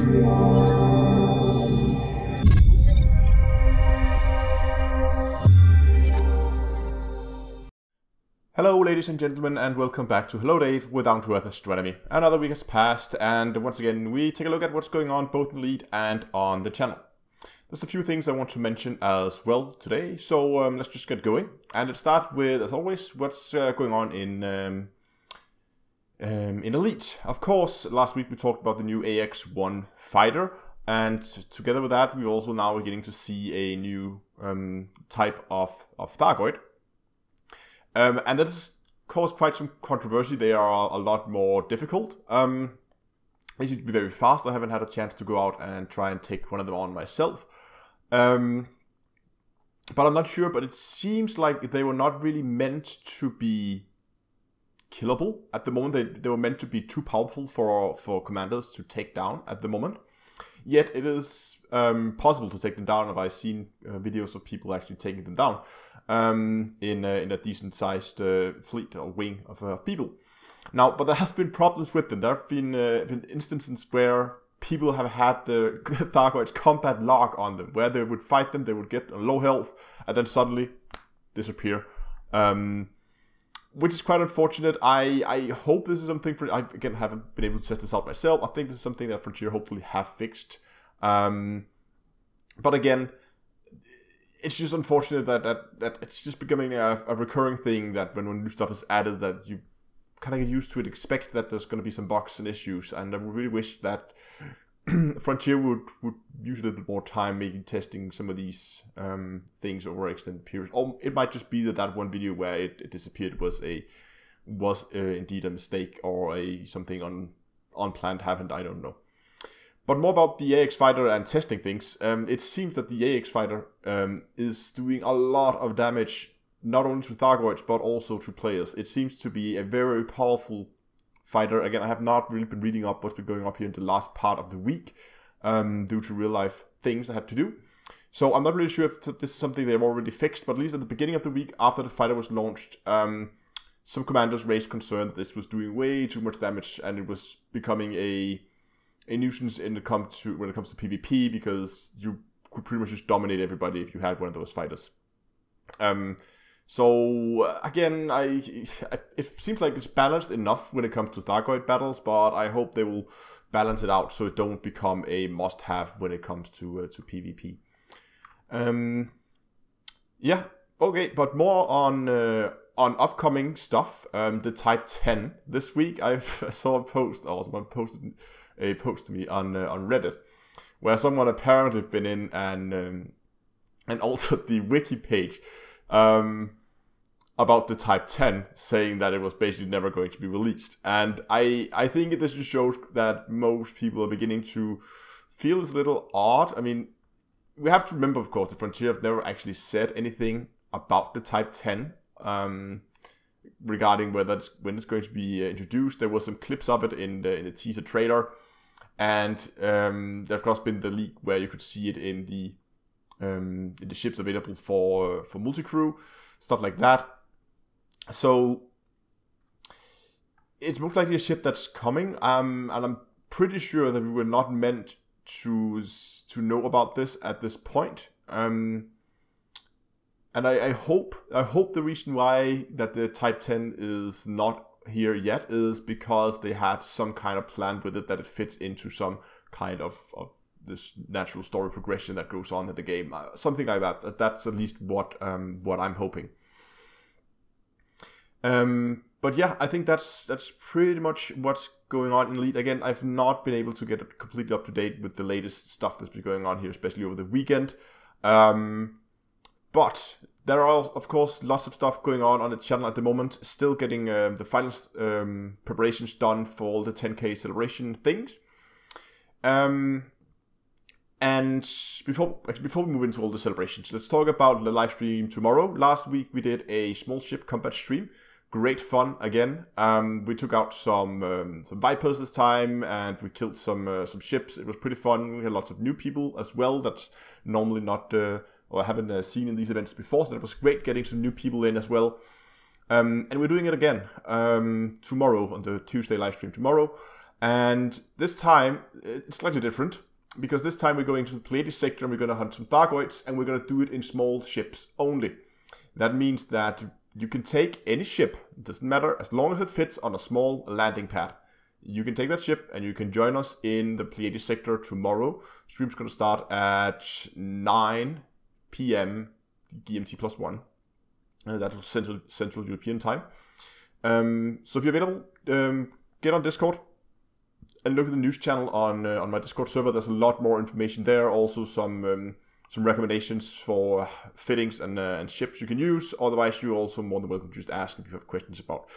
Hello ladies and gentlemen, and welcome back to Hello Dave with Down to Earth Astronomy. Another week has passed, and once again we take a look at what's going on both in the lead and on the channel. There's a few things I want to mention as well today, so let's just get going. And let's start with, as always, what's going on in Elite. Of course, last week we talked about the new AX-1 fighter, and together with that we're also now beginning to see a new type of thargoid. And that has caused quite some controversy. They are a lot more difficult. They seem to be very fast. I haven't had a chance to go out and try and take one of them on myself. But I'm not sure, but it seems like they were not really meant to be killable at the moment. They were meant to be too powerful for commanders to take down at the moment. Yet it is possible to take them down, and I've seen videos of people actually taking them down. In a decent sized fleet or wing of people. Now, but there have been problems with them. There have been instances where people have had the Thargoid's combat log on them, where they would fight them, they would get a low health, and then suddenly disappear. Which is quite unfortunate. I hope this is something I again haven't been able to test this out myself. I think this is something that Frontier hopefully have fixed. But again, it's just unfortunate that it's just becoming a recurring thing, that when new stuff is added, that you kind of get used to it, expect that there's going to be some bugs and issues, and I really wish that Frontier would use a little bit more time maybe testing some of these things over extended periods. Or it might just be that one video where it disappeared was indeed a mistake, or something unplanned happened. I don't know. But more about the AX fighter and testing things. It seems that the AX fighter is doing a lot of damage, not only to Thargoids, but also to players. It seems to be a very powerful fighter. Again, I have not really been reading up what's been going up here in the last part of the week, due to real life things I had to do. So I'm not really sure if this is something they've already fixed, but at least at the beginning of the week, after the fighter was launched, some commanders raised concern that this was doing way too much damage, and it was becoming a nuisance when it comes to PvP, because you could pretty much just dominate everybody if you had one of those fighters. So again, it seems like it's balanced enough when it comes to Thargoid battles, but I hope they will balance it out so it don't become a must-have when it comes to PvP. Yeah, okay, but more on upcoming stuff. The Type 10 this week. I saw a post, or someone posted a post to me on Reddit, where someone apparently been in and altered the wiki page about the Type 10, saying that it was basically never going to be released. And I think this just shows that most people are beginning to feel this a little odd. I mean, we have to remember, of course, that Frontier have never actually said anything about the Type 10 regarding when it's going to be introduced. There was some clips of it in the teaser trailer, and there's of course been the leak where you could see it in the ships available for multi-crew, stuff like that. So it's most likely a ship that's coming, and I'm pretty sure that we were not meant to know about this at this point. And I hope the reason why that the Type 10 is not here yet is because they have some kind of plan with it, that it fits into some kind of this natural story progression that goes on in the game, something like that. That's at least what I'm hoping. But yeah, I think that's pretty much what's going on in Elite. Again, I've not been able to get it completely up to date with the latest stuff that's been going on here, especially over the weekend. But there are, of course, lots of stuff going on the channel at the moment. Still getting the final preparations done for all the 10K celebration things. And before we move into all the celebrations, let's talk about the live stream tomorrow. Last week we did a small ship combat stream. Great fun again. We took out some Vipers this time, and we killed some ships. It was pretty fun. We had lots of new people as well that's normally not or haven't seen in these events before. So it was great getting some new people in as well. And we're doing it again tomorrow on the Tuesday live stream tomorrow. And this time, it's slightly different, because this time we're going to the Pleiades sector and we're going to hunt some thargoids, and we're going to do it in small ships only. That means that you can take any ship, it doesn't matter, as long as it fits on a small landing pad. You can take that ship and you can join us in the Pleiades sector tomorrow. Stream's going to start at 9 p.m. GMT +1. That's Central European time. So if you're available, get on Discord and look at the news channel on my Discord server. There's a lot more information there. Also some recommendations for fittings and ships you can use. Otherwise, you're also more than welcome to just ask if you have questions about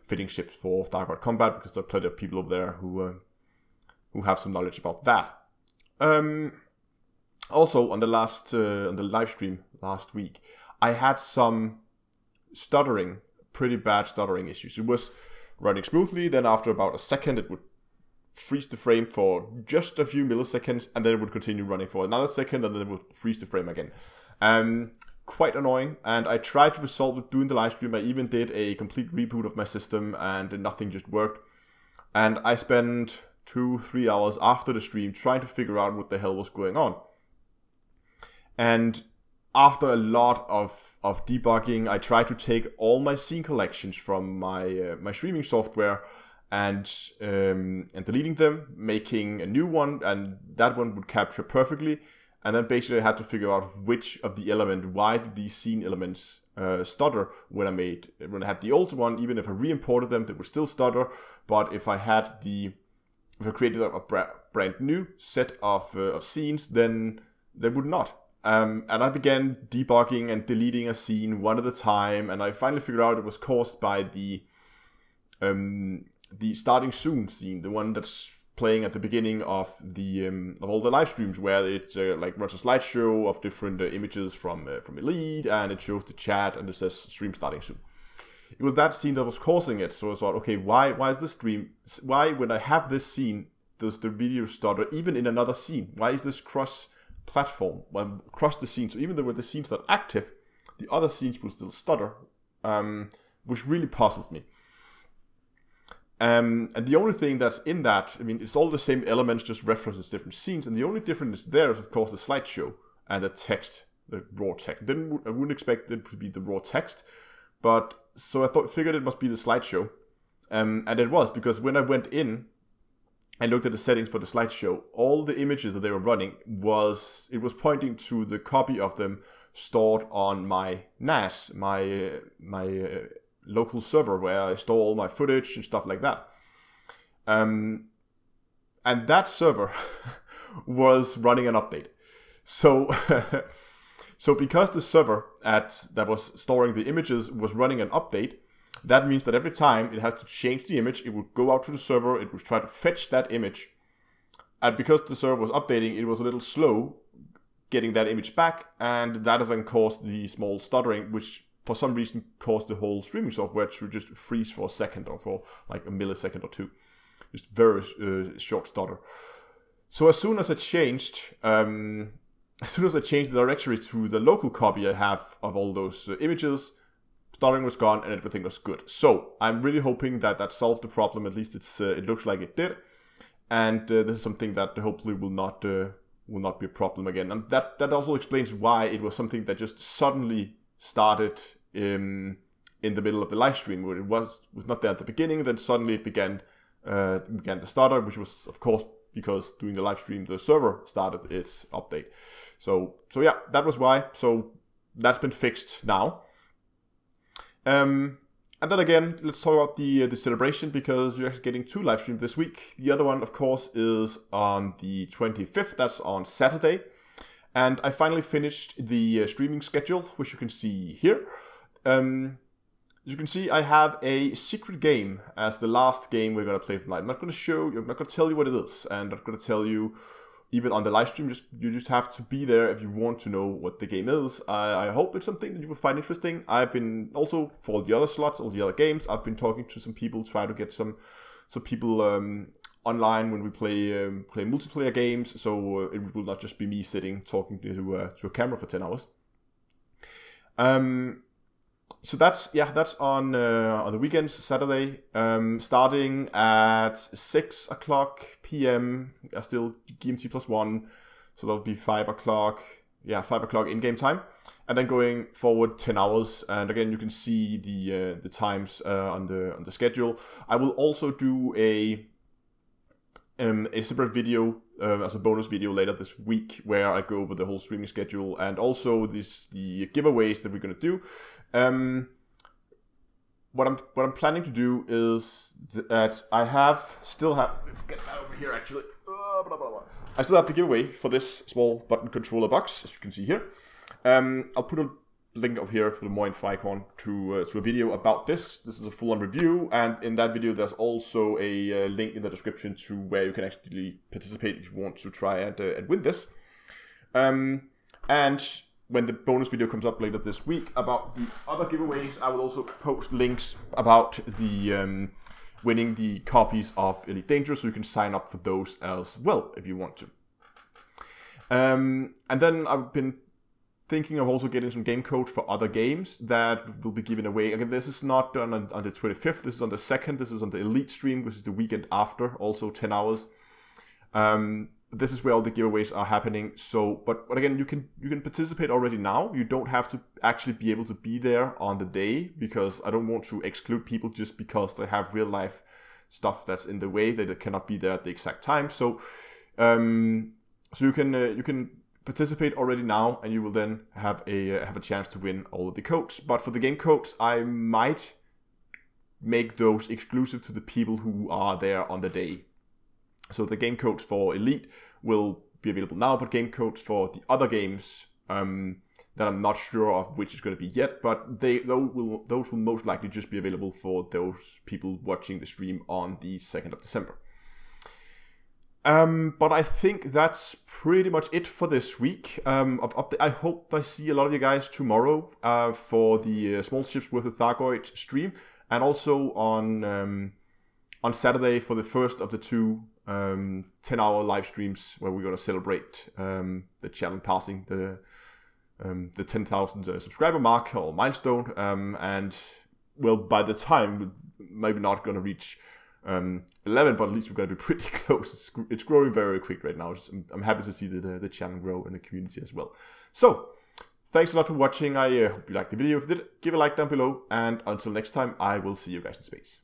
fitting ships for thargoid combat, because there are plenty of people over there who have some knowledge about that. Also, on the live stream last week, I had some pretty bad stuttering issues. It was running smoothly, then after about a second it would freeze the frame for just a few milliseconds, and then it would continue running for another second, and then it would freeze the frame again. Quite annoying, and I tried to resolve it during the live stream. I even did a complete reboot of my system, and nothing just worked. And I spent 2-3 hours after the stream trying to figure out what the hell was going on. And after a lot of debugging, I tried to take all my scene collections from my streaming software and deleting them, making a new one, and that one would capture perfectly. And then basically I had to figure out which of the why did these scene elements stutter when I had the old one. Even if I re-imported them, they would still stutter. But if I created a brand new set of scenes, then they would not. And I began debugging and deleting a scene one at a time, and I finally figured out it was caused by the starting soon scene, the one that's playing at the beginning of all the live streams, where it like runs a slideshow of different images from Elite, and it shows the chat and it says stream starting soon. It was that scene that was causing it. So I thought, okay, why is this stream? Why when I have this scene does the video stutter even in another scene? Why is this cross-platform, across the scene? So even though the scenes that are active, the other scenes will still stutter, which really puzzles me. And the only thing that's in that, I mean, it's all the same elements, just references different scenes, and the only difference there is, of course, the slideshow and the text, the raw text. I wouldn't expect it to be the raw text, but so I figured it must be the slideshow, and it was, because when I went in and looked at the settings for the slideshow, all the images that they were running was pointing to the copy of them stored on my NAS, my local server, where I store all my footage and stuff like that. And that server was running an update. So, so because the server that was storing the images was running an update, that means that every time it has to change the image, it would go out to the server, it would try to fetch that image. And because the server was updating, it was a little slow getting that image back, and that then caused the small stuttering, which for some reason caused the whole streaming software to just freeze for a second, or for like a millisecond or two. Just very short stutter. So as soon as I changed the directory to the local copy I have of all those images, stuttering was gone and everything was good. So I'm really hoping that solved the problem. At least it looks like it did. And this is something that hopefully will not be a problem again. And that also explains why it was something that just suddenly started in the middle of the live stream, where it was not there at the beginning, then suddenly it began to stutter, which was of course because during the live stream the server started its update. So yeah, that was why. So that's been fixed now. And then again, let's talk about the celebration, because you're actually getting 2 live streams this week. The other one, of course, is on the 25th. That's on Saturday. And I finally finished the streaming schedule, which you can see here. As you can see, I have a secret game as the last game we're going to play tonight. I'm not going to tell you what it is, and I'm not going to tell you even on the live stream. You just have to be there if you want to know what the game is. I hope it's something that you will find interesting. I've been also, for all the other slots, all the other games, I've been talking to some people, try to get some people online when we play multiplayer games, so it will not just be me sitting talking to a camera for 10 hours. So that's on the weekends, Saturday, starting at 6 o'clock p.m. Still GMT +1, so that'll be 5 o'clock. Yeah, 5 o'clock in-game time, and then going forward 10 hours. And again, you can see the times on the schedule. I will also do a separate video as a bonus video later this week, where I go over the whole streaming schedule and also the giveaways that we're gonna do. What I'm planning to do is that I still have get that over here actually. I still have the giveaway for this small button controller box, as you can see here. I'll put a link up here for the more info icon to a video about this. This is a full-on review, and in that video there's also a link in the description to where you can actually participate if you want to try and win this. And when the bonus video comes up later this week about the other giveaways, I will also post links about the winning the copies of Elite Dangerous, so you can sign up for those as well if you want to. And then I've been thinking of also getting some game codes for other games that will be given away. Again, this is not done on the 25th, this is on the 2nd, this is on the Elite stream, which is the weekend after, also 10 hours. This is where all the giveaways are happening. So, but again, you can participate already now. You don't have to actually be able to be there on the day, because I don't want to exclude people just because they have real life stuff that's in the way that they cannot be there at the exact time. So, you can participate already now, and you will then have a chance to win all of the codes. But for the game codes, I might make those exclusive to the people who are there on the day. So the game codes for Elite will be available now, but game codes for the other games that I'm not sure of which is going to be yet, but those will most likely just be available for those people watching the stream on the 2nd of December. But I think that's pretty much it for this week of update. I hope I see a lot of you guys tomorrow for the Small Ships with the Thargoid stream, and also on Saturday for the first of the two 10-hour live streams where we're going to celebrate the channel passing the 10,000 subscriber mark or milestone. And well, by the time we're maybe not going to reach 11, but at least we're going to be pretty close. It's growing very quick right now. I'm happy to see the channel grow and the community as well. So thanks a lot for watching. I hope you liked the video. If you did, give a like down below, and until next time, I will see you guys in space.